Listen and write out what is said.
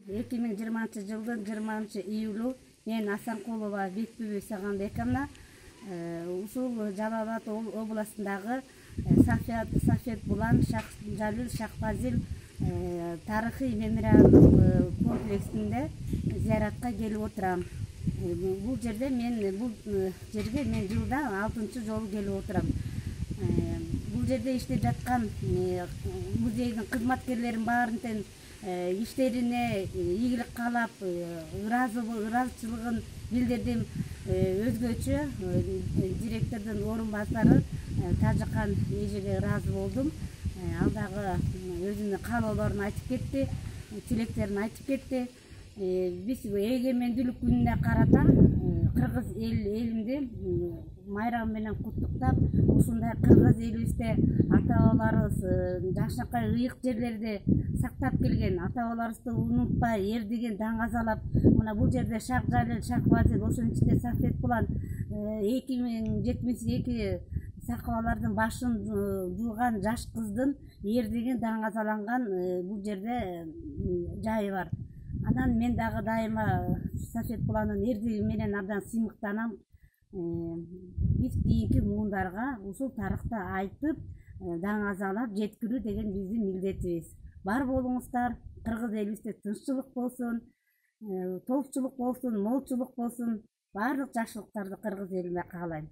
2020-жылдын 20-июлу мен Асанкулова Бекбүбү Сагамбековна ушул Жалал Абад областындагы Сафет Булан Жалил Шахбазил тарыхый мемориалдык комплексинде зияратка келип отурам. Бул жерге мен жылда 6-чы жолу келип отурам. Бул жерде иштеп жаткан музейдин кызматкерлерин баарын иштерине ийгилик каалап, ыраазычылыгын билдирдим. Өзгөчө директордун орун басары Тажыкан эжеге ыраазы болдум. Ал дагы өзүнүн каалоолорун айтып кетти, тилектерин айтып кетти. Биз эгемендүүлүк күнүнө карата кыргыз элимди майрамы менен куттуктап, ушундай кыргыз элибизде ата-бабаларыбыз жакшыркай ыйык жерлерди сактап келген, ата-бабаларыбызды унутпай, эрдиген даңазалап, мына бул жерде Шах Жалил, Шахбазил, ошонун ичинде Сафет Булан 2072 сакабалардын башын жууган жаш кыздын эрдиген даңазаланган бул жерде жайы бар. Анан мен дагы дайыма Сафет Буландын эрдиги менен абдан сыймыктанам. Биз кийинки муундарга ушул тарыхты айтып, даңазалап жеткирүү деген биздин милдетибиз. Бар болуңуздар, кыргыз элибизде тынччылык болсун, тоопчулук болсун, молчулук болсун, баардык жакшылыктарды кыргыз элине каалайм.